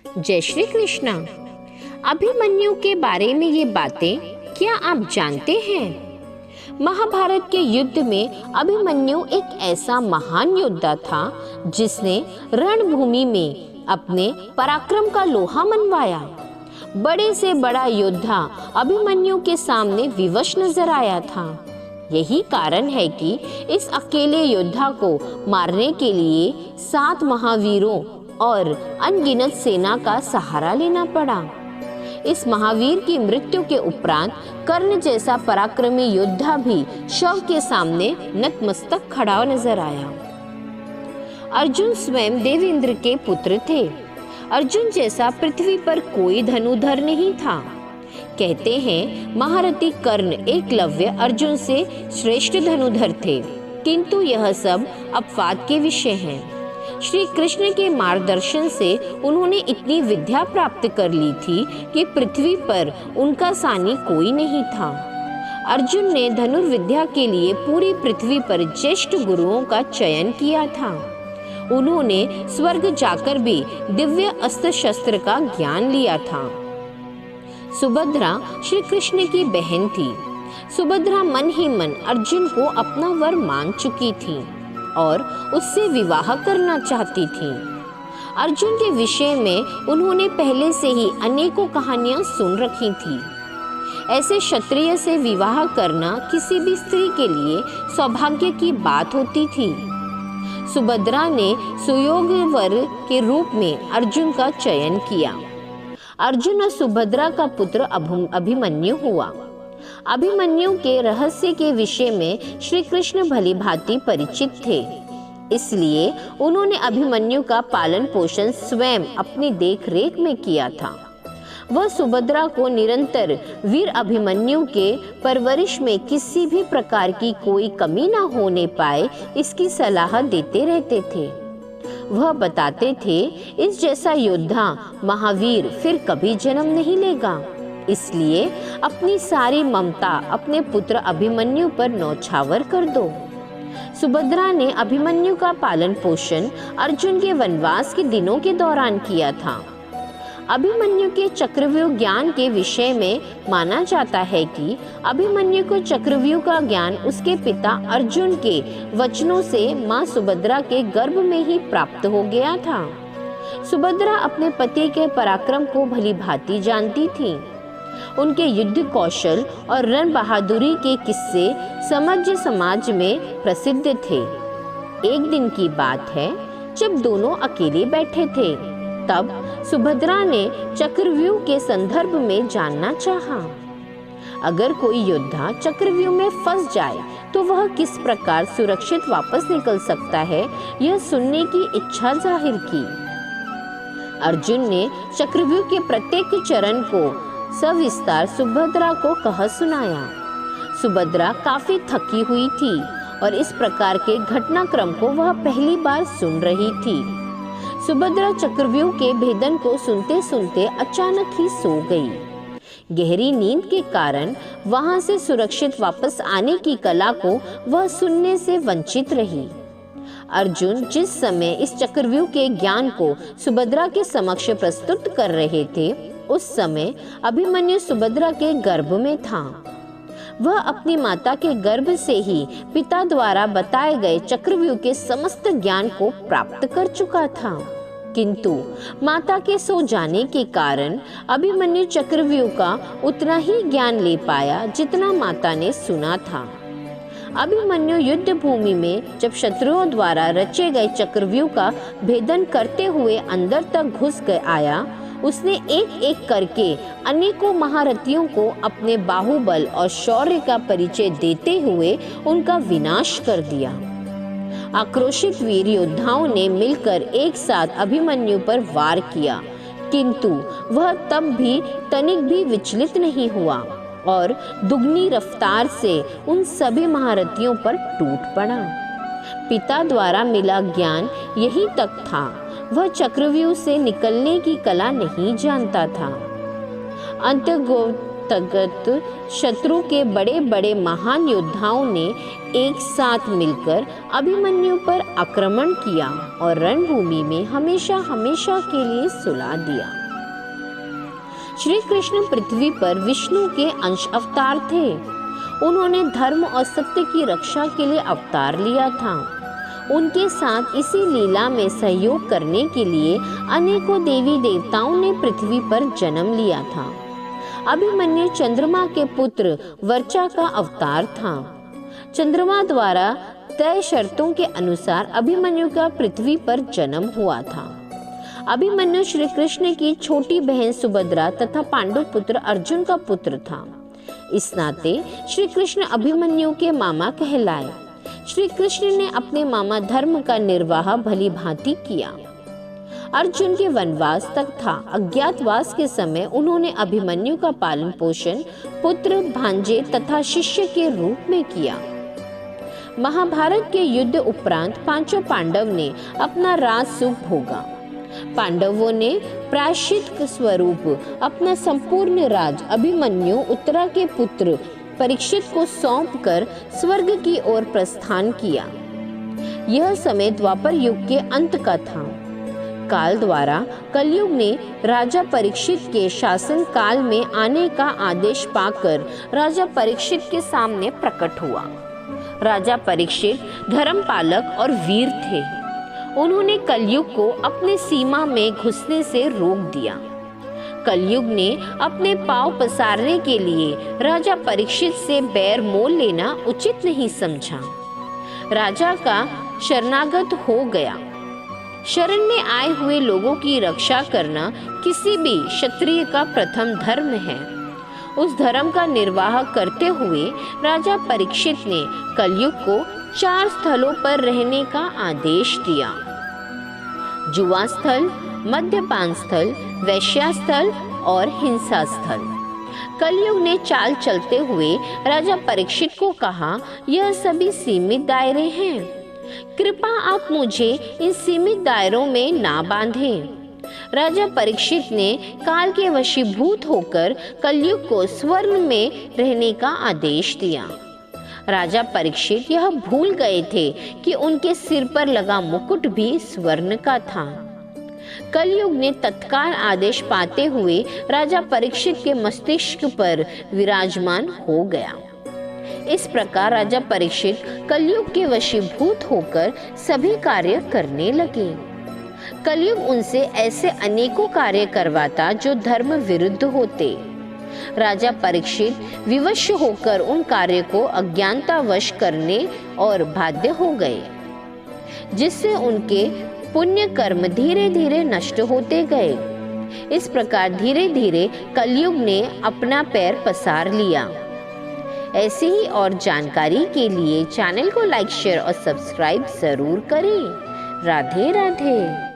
जय श्री कृष्णा। अभिमन्यु के बारे में ये बातें क्या आप जानते हैं? महाभारत के युद्ध में अभिमन्यु एक ऐसा महान योद्धा था जिसने रणभूमि में अपने पराक्रम का लोहा मनवाया। बड़े से बड़ा योद्धा अभिमन्यु के सामने विवश नजर आया था। यही कारण है कि इस अकेले योद्धा को मारने के लिए 7 महावीरों और अनगिनत सेना का सहारा लेना पड़ा। इस महावीर की मृत्यु के उपरांत कर्ण जैसा पराक्रमी योद्धा भी शव के सामने नतमस्तक खड़ा नजर आया। अर्जुन स्वयं देवेंद्र के पुत्र थे। अर्जुन जैसा पृथ्वी पर कोई धनुधर नहीं था। कहते हैं महारथी कर्ण एकलव्य अर्जुन से श्रेष्ठ धनुधर थे, किंतु यह सब अपवाद के विषय हैं। श्री कृष्ण के मार्गदर्शन से उन्होंने इतनी विद्या प्राप्त कर ली थी कि पृथ्वी पर उनका सानी कोई नहीं था। अर्जुन ने धनुर्विद्या के लिए पूरी पृथ्वी पर ज्येष्ठ गुरुओं का चयन किया था। उन्होंने स्वर्ग जाकर भी दिव्य अस्त्र शस्त्र का ज्ञान लिया था। सुभद्रा श्री कृष्ण की बहन थी। सुभद्रा मन ही मन अर्जुन को अपना वर मान चुकी थी और उससे विवाह करना चाहती थी। अर्जुन के विषय में उन्होंने पहले से ही अनेकों कहानियां सुन रखी थी। ऐसे क्षत्रिय से विवाह करना किसी भी स्त्री के लिए सौभाग्य की बात होती थी। सुभद्रा ने सुयोग वर के रूप में अर्जुन का चयन किया। अर्जुन और सुभद्रा का पुत्र अभिमन्यु हुआ। अभिमन्यु के रहस्य के विषय में श्री कृष्ण भली भांति परिचित थे, इसलिए उन्होंने अभिमन्यु का पालन पोषण स्वयं अपनी देख रेख में किया था। वह सुभद्रा को निरंतर वीर अभिमन्यु के परवरिश में किसी भी प्रकार की कोई कमी न होने पाए इसकी सलाह देते रहते थे। वह बताते थे इस जैसा योद्धा महावीर फिर कभी जन्म नहीं लेगा, इसलिए अपनी सारी ममता अपने पुत्र अभिमन्यु पर न्यौछावर कर दो। सुभद्रा ने अभिमन्यु का पालन पोषण अर्जुन के वनवास के दिनों के दौरान किया था। अभिमन्यु के चक्रव्यूह ज्ञान के विषय में माना जाता है कि अभिमन्यु को चक्रव्यूह का ज्ञान उसके पिता अर्जुन के वचनों से मां सुभद्रा के गर्भ में ही प्राप्त हो गया था। सुभद्रा अपने पति के पराक्रम को भली भांति जानती थी। उनके युद्ध कौशल और रण बहादुरी के किस्से समझ समाज में प्रसिद्ध थे। एक दिन की बात है, जब दोनों अकेले बैठे थे, तब सुभद्रा ने चक्रव्यूह के संदर्भ में जानना चाहा। अगर कोई योद्धा चक्रव्यूह में फंस जाए तो वह किस प्रकार सुरक्षित वापस निकल सकता है, यह सुनने की इच्छा जाहिर की। अर्जुन ने चक्रव्यूह के प्रत्येक चरण को सविस्तार सुभद्रा को कह सुनाया। सुभद्रा काफी थकी हुई थी और इस प्रकार के घटनाक्रम को वह पहली बार सुन रही थी। सुभद्रा चक्रव्यूह के भेदन को सुनते सुनते अचानक ही सो गई। गहरी नींद के कारण वहां से सुरक्षित वापस आने की कला को वह सुनने से वंचित रही। अर्जुन जिस समय इस चक्रव्यूह के ज्ञान को सुभद्रा के समक्ष प्रस्तुत कर रहे थे, उस समय अभिमन्यु सुभद्रा के गर्भ में था। वह अपनी माता के गर्भ से ही पिता द्वारा बताए गए चक्रव्यूह के समस्त ज्ञान को प्राप्त कर चुका था, किंतु माता के सो जाने के कारण अभिमन्यु चक्रव्यूह का उतना ही ज्ञान ले पाया जितना माता ने सुना था। अभिमन्यु युद्ध भूमि में जब शत्रुओं द्वारा रचे गए चक्रव्यूह का भेदन करते हुए अंदर तक घुस कर आया, उसने एक एक करके अनेकों महारथियों को अपने बाहुबल और शौर्य का परिचय देते हुए उनका विनाश कर दिया। आक्रोशित वीर योद्धाओं ने मिलकर एक साथ अभिमन्यु पर वार किया, किंतु वह तब भी तनिक भी विचलित नहीं हुआ और दुगनी रफ्तार से उन सभी महारथियों पर टूट पड़ा। पिता द्वारा मिला ज्ञान यही तक था, वह चक्रव्यूह से निकलने की कला नहीं जानता था। अंतर्गत शत्रु के बड़े बड़े महान योद्धाओं ने एक साथ मिलकर अभिमन्यु पर आक्रमण किया और रणभूमि में हमेशा हमेशा के लिए सुला दिया। श्री कृष्ण पृथ्वी पर विष्णु के अंश अवतार थे। उन्होंने धर्म और सत्य की रक्षा के लिए अवतार लिया था। उनके साथ इसी लीला में सहयोग करने के लिए अनेकों देवी देवताओं ने पृथ्वी पर जन्म लिया था। अभिमन्यु चंद्रमा के पुत्र वर्चा का अवतार था। चंद्रमा द्वारा तय शर्तों के अनुसार अभिमन्यु का पृथ्वी पर जन्म हुआ था। अभिमन्यु श्री कृष्ण की छोटी बहन सुभद्रा तथा पांडु पुत्र अर्जुन का पुत्र था। इस नाते श्री कृष्ण अभिमन्यु के मामा कहलाए। श्री कृष्ण ने अपने मामा धर्म का निर्वाह भली भांति किया। अर्जुन के वनवास तक था अज्ञातवास के समय उन्होंने अभिमन्यु का पालन पोषण पुत्र भांजे तथा शिष्य के रूप में किया। महाभारत के युद्ध उपरांत पांचों पांडव ने अपना राज सुख भोगा। पांडवों ने प्रायश्चित स्वरूप अपना संपूर्ण राज अभिमन्यु उत्तरा के पुत्र परीक्षित को सौंपकर स्वर्ग की ओर प्रस्थान किया। यह समय द्वापर युग के अंत का था। काल द्वारा कलयुग ने राजा परीक्षित के शासन काल में आने का आदेश पाकर राजा परीक्षित के सामने प्रकट हुआ। राजा परीक्षित धर्मपालक और वीर थे। उन्होंने कलयुग को अपने सीमा में घुसने से रोक दिया। कलयुग ने अपने पांव पसारने के लिए राजा परीक्षित से बैर मोल लेना उचित नहीं समझा। राजा का शरणागत हो गया। शरण में आए हुए लोगों की रक्षा करना किसी भी क्षत्रिय का प्रथम धर्म है। उस धर्म का निर्वाह करते हुए राजा परीक्षित ने कलयुग को 4 स्थलों पर रहने का आदेश दिया। जुआ स्थल, मद्यपान स्थल, वैश्या स्थल और हिंसा स्थल। कलयुग ने चाल चलते हुए राजा परीक्षित को कहा, यह सभी सीमित दायरे हैं। कृपा आप मुझे इन सीमित दायरों में ना बांधें। राजा परीक्षित ने काल के वशीभूत होकर कलयुग को स्वर्ण में रहने का आदेश दिया। राजा परीक्षित यह भूल गए थे कि उनके सिर पर लगा मुकुट भी स्वर्ण का था। कलयुग ने तत्काल आदेश पाते हुए राजा परीक्षित के मस्तिष्क पर विराजमान हो गया। इस प्रकार राजा परीक्षित कलयुग के वशीभूत होकर सभी कार्य करने लगे। कलयुग उनसे ऐसे अनेकों कार्य करवाता जो धर्म विरुद्ध होते। राजा परीक्षित विवश होकर उन कार्य को अज्ञानतावश करने और बाध्य हो गए, जिससे उनके पुण्य कर्म धीरे धीरे नष्ट होते गए। इस प्रकार धीरे धीरे कलयुग ने अपना पैर पसार लिया। ऐसी ही और जानकारी के लिए चैनल को लाइक, शेयर और सब्सक्राइब जरूर करें। राधे राधे।